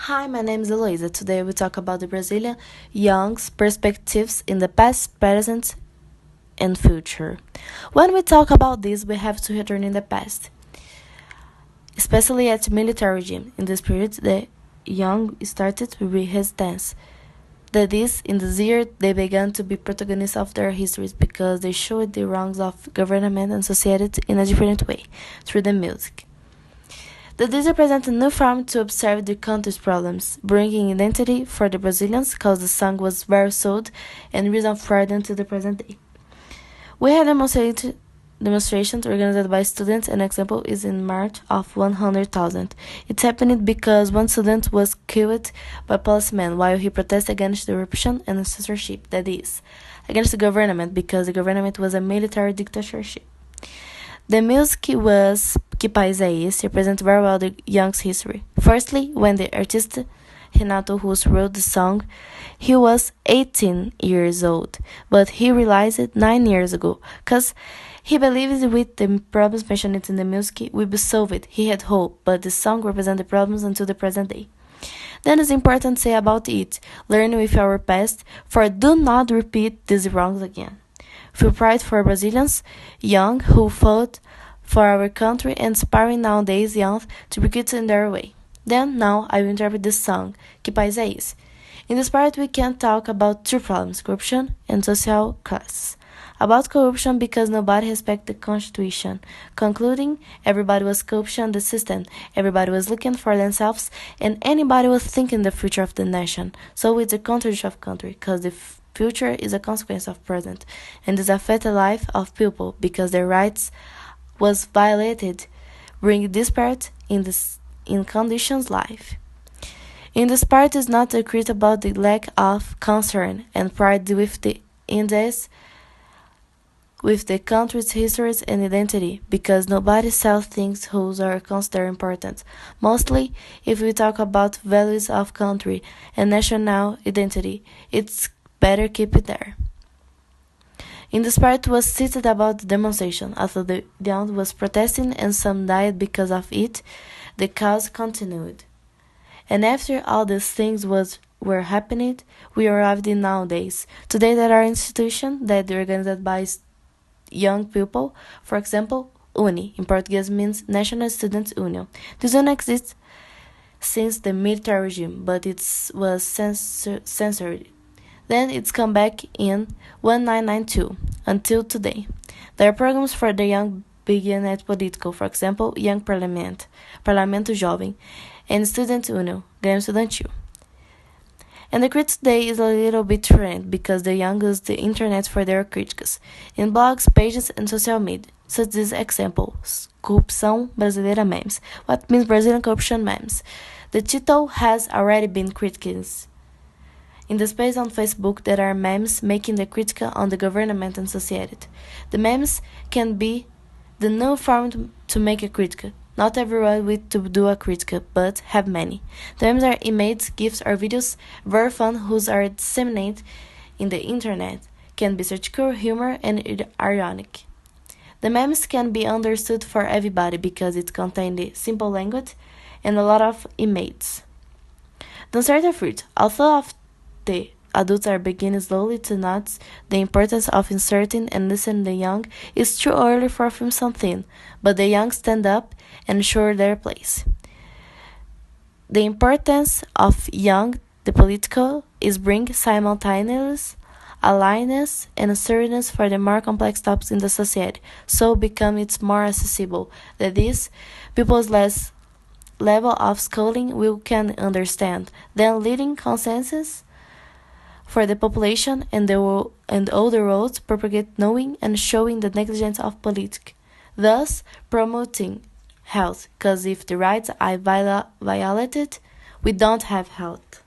Hi, my name is Heloisa. Today we talk about the Brazilian young's perspectives in the past, present, and future. When we talk about this, we have to return in the past, especially at military regime. In this period, the young started resistance. That is, in this year, they began to be protagonists of their histories because they showed the wrongs of government and society in a different way, through the music. This represents a new form to observe the country's problems, bringing identity for the Brazilians because the song was very sold and reason for them to the present day. We had demonstrations organized by students. An example is in March of 100,000. It happened because one student was killed by policemen while he protested against the repression and censorship, that is, against the government because the government was a military dictatorship. The music was Que País é Esse represents very well the young's history. Firstly, when the artist Renato Russo wrote the song, he was 18 years old, but he realized it 9 years ago, because he believed with the problems mentioned in the music will be solved. He had hope, but the song represents the problems until the present day. Then it's important to say about it, learn with our past, for do not repeat these wrongs again. Feel pride for Brazilians, young, who fought for our country and inspiring nowadays young to be good in their way. Then, now, I will interpret this song, Que País é Esse? In this part, we can talk about two problems, corruption and social classes. About corruption because nobody respects the constitution. Concluding, everybody was corruption the system, everybody was looking for themselves, and anybody was thinking the future of the nation. So it's a contradiction of country, because the future is a consequence of present, and this affects the life of people because their rights was violated, bring this part in conditions life. In this part is not a crit about the lack of concern and pride with the index with the country's histories and identity, because nobody sells things whose are considered important. Mostly, if we talk about values of country and national identity, it's better keep it there. In this part was cited about the demonstration. After the young was protesting and some died because of it, the cause continued. And after all these things were happening, we arrived in nowadays. Today there are institutions that are organized by young people. For example, UNI, in Portuguese means National Students Union. This one exists since the military regime, but it was censored. Then it's come back in 1992 until today. There are programs for the young begin at political, for example, Young Parliament, Parlamento Jovem, and Student Union, Grêmio Estudantil. And the critics today is a little bit trend because the young use the internet for their critics, in blogs, pages, and social media. Such as examples, Corrupção Brasileira Memes. What means Brazilian corruption memes? The title has already been criticized. In the space on Facebook, there are memes making the critique on the government and society. The memes can be the new form to make a critique. Not everyone will to do a critique, but have many. The memes are images, GIFs, or videos, very fun, whose are disseminated in the internet. Can be satirical, humor, and ironic. The memes can be understood for everybody because it contains the simple language and a lot of images. Don't start a fruit. Although the adults are beginning slowly to notice the importance of inserting and listening to the young, it's too early for film something, but the young stand up and show their place. The importance of young, the political, is bring simultaneous aligness and assertiveness for the more complex topics in the society, so become it's more accessible. That is, people's less level of schooling will can understand, then leading consensus for the population and all the roads propagate knowing and showing the negligence of politics, thus promoting health, because if the rights are violated, we don't have health.